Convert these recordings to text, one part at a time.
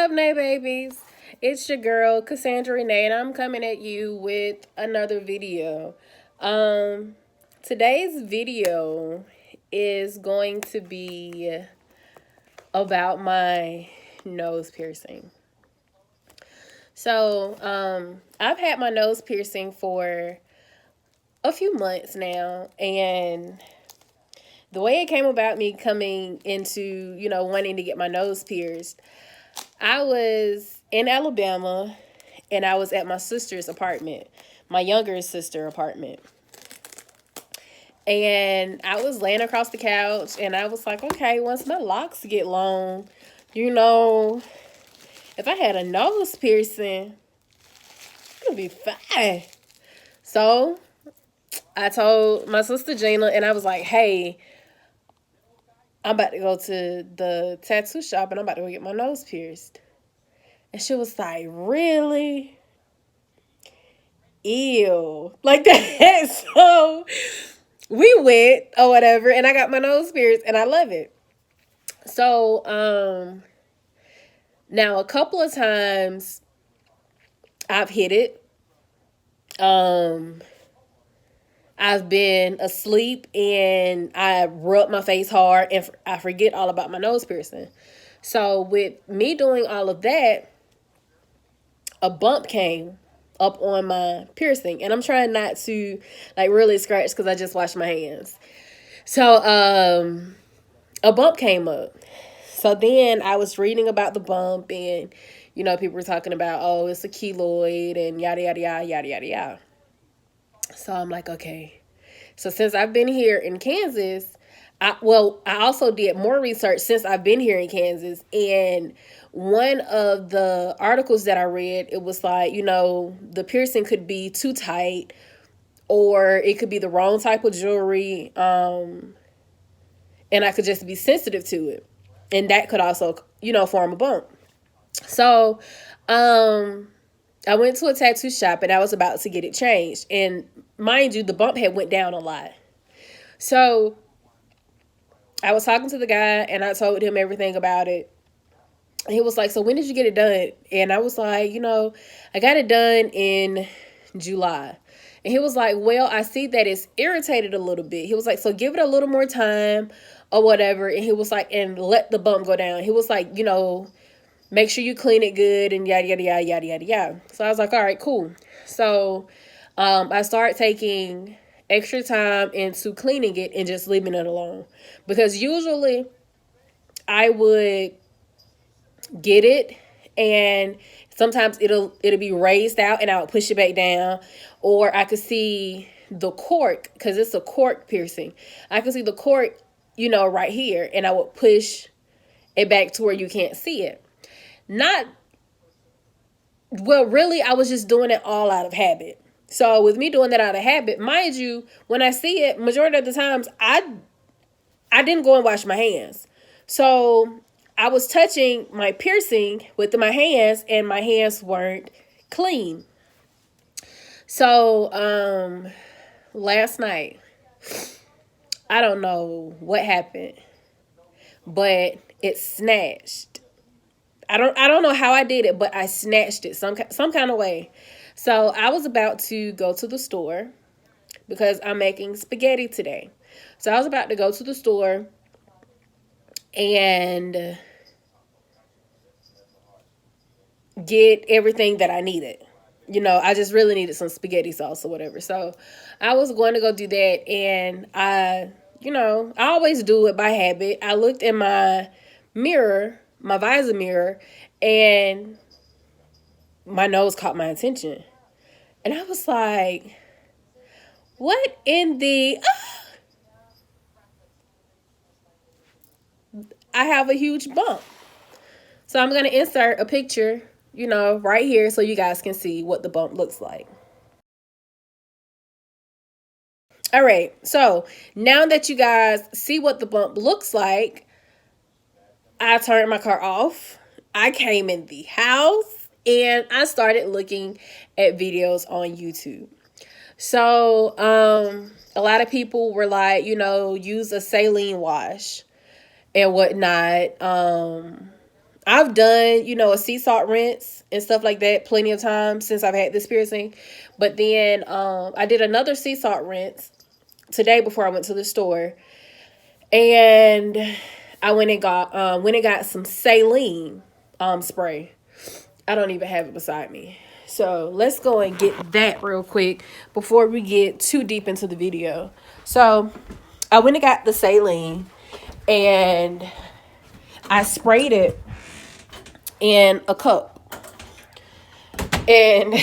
up, Nay babies? It's your girl Cassandra Renee, and I'm coming at you with another video. Um, Today's video is going to be about my nose piercing. I've had my nose piercing for a few months now, and the way it came about me coming into, wanting to get my nose pierced, I was in Alabama and I was at my sister's apartment, my younger sister apartment. And I was laying across the couch and I was like, okay, once my locks get long, if I had a nose piercing, it'll be fine. So I told my sister Gina and I was like, hey, I'm about to go to the tattoo shop and I'm about to go get my nose pierced. And she was like, really? Ew. Like that. So we went or whatever, and I got my nose pierced and I love it. So, now a couple of times I've hit it. I've been asleep and I rub my face hard and I forget all about my nose piercing. So with me doing all of that, a bump came up on my piercing, and I'm trying not to like really scratch because I just washed my hands. So a bump came up. So then I was reading about the bump, and people were talking about, oh, it's a keloid and yada yada yada yada yada yada. So I'm like, okay. So since I've been here in Kansas, I also did more research since I've been here in Kansas, and one of the articles that I read, it was like, the piercing could be too tight, or it could be the wrong type of jewelry, and I could just be sensitive to it, and that could also, form a bump. So, I went to a tattoo shop and I was about to get it changed, and mind you, the bump had went down a lot. So I was talking to the guy and I told him everything about it. He was like, so when did you get it done? And I was like, I got it done in July. And he was like, well, I see that it's irritated a little bit. He was like, so give it a little more time or whatever. And he was like, and let the bump go down. He was like, make sure you clean it good and yada, yada, yada, yada, yada, yada. So I was like, all right, cool. So I started taking extra time into cleaning it and just leaving it alone. Because usually I would get it and sometimes it'll be raised out and I would push it back down, or I could see the cork, because it's a cork piercing. I could see the cork, right here, and I would push it back to where you can't see it. Really, I was just doing it all out of habit. So with me doing that out of habit, mind you, when I see it, majority of the times I didn't go and wash my hands. So I was touching my piercing with my hands and my hands weren't clean. So last night, I don't know what happened, but it snatched. I don't know how I did it, but I snatched it some kind of way. So I was about to go to the store because I'm making spaghetti today. So I was about to go to the store and get everything that I needed. I just really needed some spaghetti sauce or whatever. So I was going to go do that, and I always do it by habit. I looked in my mirror, my visor mirror, and my nose caught my attention. And I was like, what in the... I have a huge bump. So I'm going to insert a picture, right here so you guys can see what the bump looks like. All right. So now that you guys see what the bump looks like, I turned my car off. I came in the house and I started looking at videos on YouTube. So a lot of people were like, use a saline wash and whatnot. I've done, you know, a sea salt rinse and stuff like that plenty of times since I've had this piercing. But then I did another sea salt rinse today before I went to the store. And I went and got some saline spray. I don't even have it beside me. So let's go and get that real quick before we get too deep into the video. So I went and got the saline and I sprayed it in a cup. And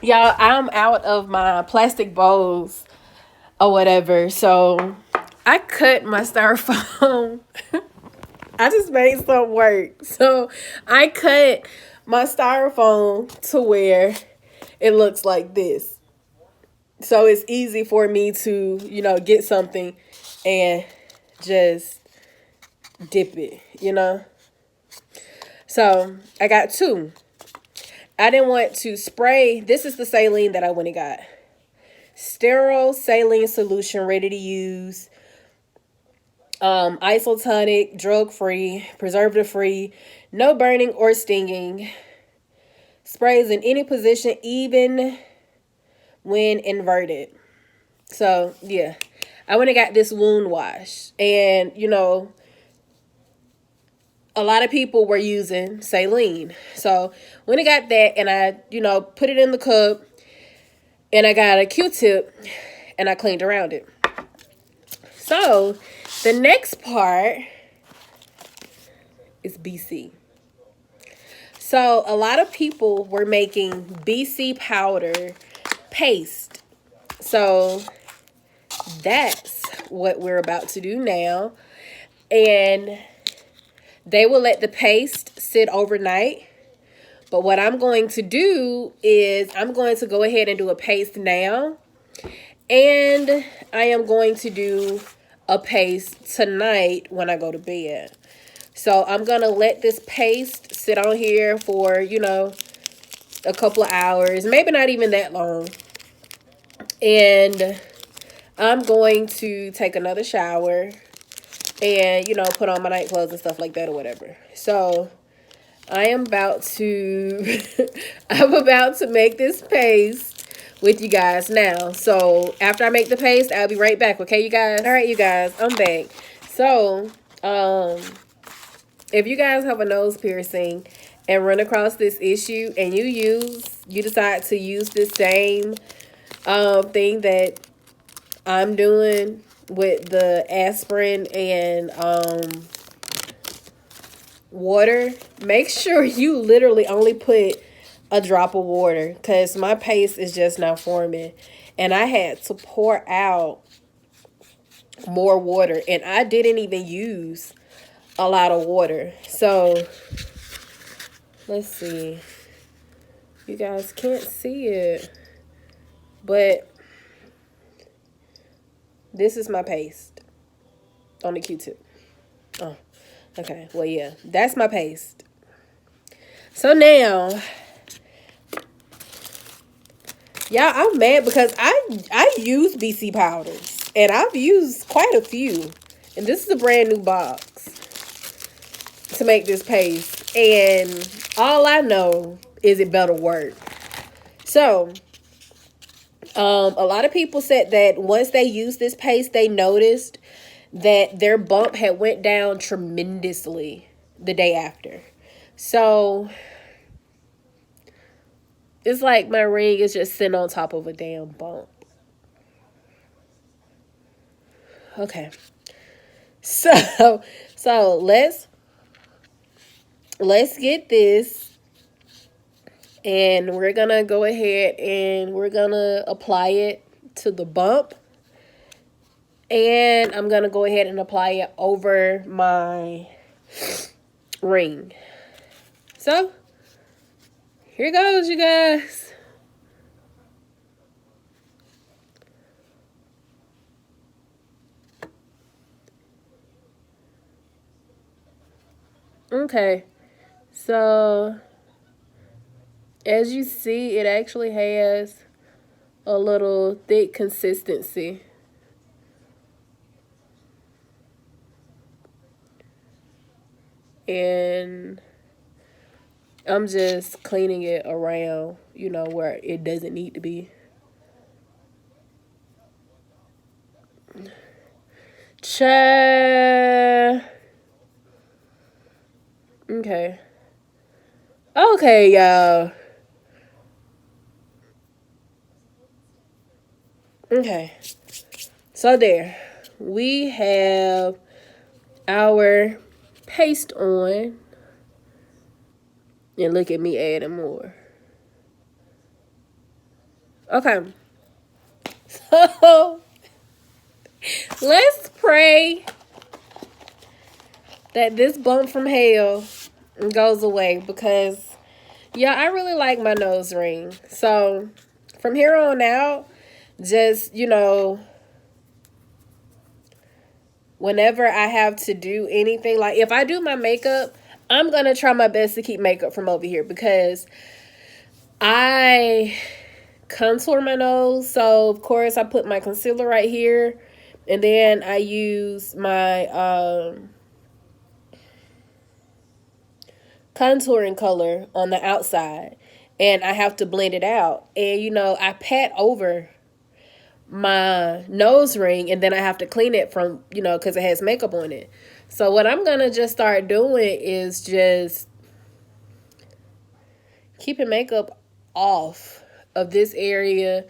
y'all, I'm out of my plastic bowls or whatever. So I cut my styrofoam. I just made something work. So I cut my styrofoam to where it looks like this. So it's easy for me to, you know, get something and just dip it, you know. So I got two. I didn't want to spray. This is the saline that I went and got. Sterile saline solution, ready to use. Isotonic, drug-free, preservative-free, no burning or stinging. Sprays in any position, even when inverted. So, yeah. I went and got this wound wash. And, you know, a lot of people were using saline. So, when I got that and I, you know, put it in the cup and I got a Q-tip and I cleaned around it. So, the next part is BC. So, a lot of people were making BC powder paste. So, that's what we're about to do now. And they will let the paste sit overnight. But what I'm going to do is I'm going to go ahead and do a paste now. And I am going to do a paste tonight when I go to bed. So I'm going to let this paste sit on here for, you know, a couple of hours. Maybe not even that long. And I'm going to take another shower and, you know, put on my night clothes and stuff like that or whatever. So I am about to, I'm about to make this paste with you guys now. So after I make the paste, I'll be right back. Okay, you guys? All right, you guys, I'm back. So, if you guys have a nose piercing and run across this issue and you decide to use this same thing that I'm doing with the aspirin and water, make sure you literally only put a drop of water, because my paste is just not forming and I had to pour out more water and I didn't even use a lot of water. So let's see, you guys can't see it, but this is my paste on the Q-tip. Oh, okay, well, yeah, that's my paste. So now, yeah, I'm mad because I use BC powders and I've used quite a few. And this is a brand new box to make this paste. And all I know is it better work. So, a lot of people said that once they used this paste, they noticed that their bump had went down tremendously the day after. So it's like my ring is just sitting on top of a damn bump. Okay. So let's get this, and we're going to go ahead and we're going to apply it to the bump. And I'm going to go ahead and apply it over my ring. So here goes, you guys. Okay, so as you see, it actually has a little thick consistency. And I'm just cleaning it around, where it doesn't need to be. Cha. Okay. Okay, y'all. Okay. So there. We have our paste on. And look at me adding more. Okay. So let's pray that this bump from hell goes away, because yeah, I really like my nose ring. So from here on out, just, whenever I have to do anything, like if I do my makeup, I'm going to try my best to keep makeup from over here, because I contour my nose. So of course I put my concealer right here, and then I use my contouring color on the outside, and I have to blend it out. And I pat over my nose ring, and then I have to clean it from, because it has makeup on it. So what I'm gonna just start doing is just keeping makeup off of this area.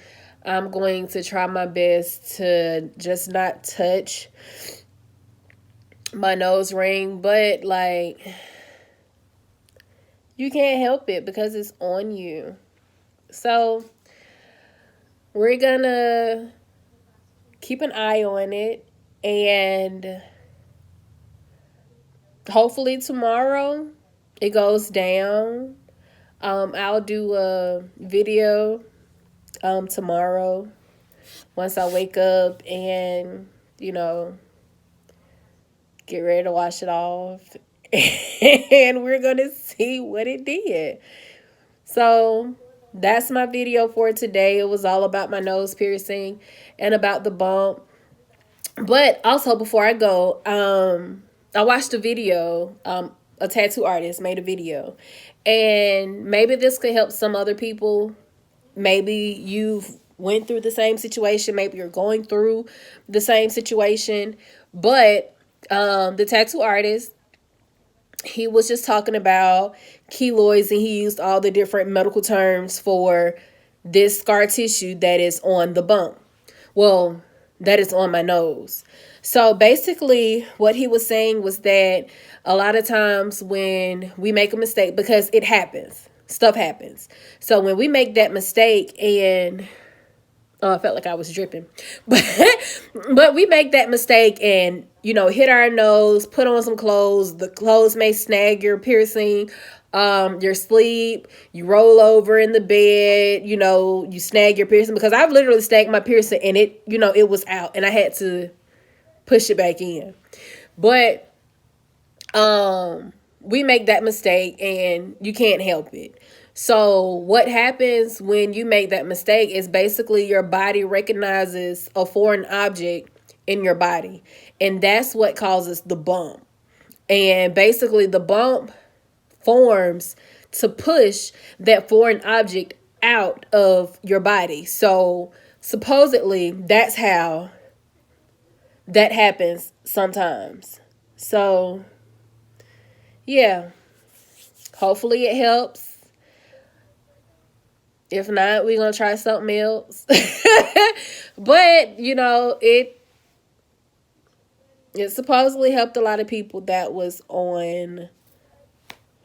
I'm going to try my best to just not touch my nose ring, but like, you can't help it because it's on you. So we're gonna keep an eye on it, and hopefully tomorrow it goes down. I'll do a video tomorrow once I wake up and, get ready to wash it off. And we're going to see what it did. So that's my video for today. It was all about my nose piercing and about the bump. But also, before I go, I watched a video. A tattoo artist made a video, and maybe this could help some other people. Maybe you've went through the same situation. Maybe you're going through the same situation. But the tattoo artist, he was just talking about keloids, and he used all the different medical terms for this scar tissue that is on the bump. Well, that is on my nose. So basically what he was saying was that a lot of times when we make a mistake, because it happens, stuff happens. So when we make that mistake, and I felt like I was dripping, but we make that mistake and, hit our nose, put on some clothes. The clothes may snag your piercing, your sleep, you roll over in the bed, you snag your piercing, because I've literally snagged my piercing and it, it was out and I had to push it back in. But, we make that mistake and you can't help it. So what happens when you make that mistake is basically your body recognizes a foreign object in your body, and that's what causes the bump. And basically the bump forms to push that foreign object out of your body. So supposedly that's how that happens sometimes. So yeah, hopefully it helps. If not, we're going to try something else. But, it supposedly helped a lot of people that was on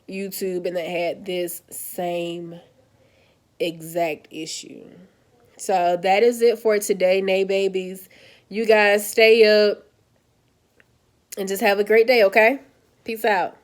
YouTube and that had this same exact issue. So that is it for today, Nay babies. You guys stay up and just have a great day, okay? Peace out.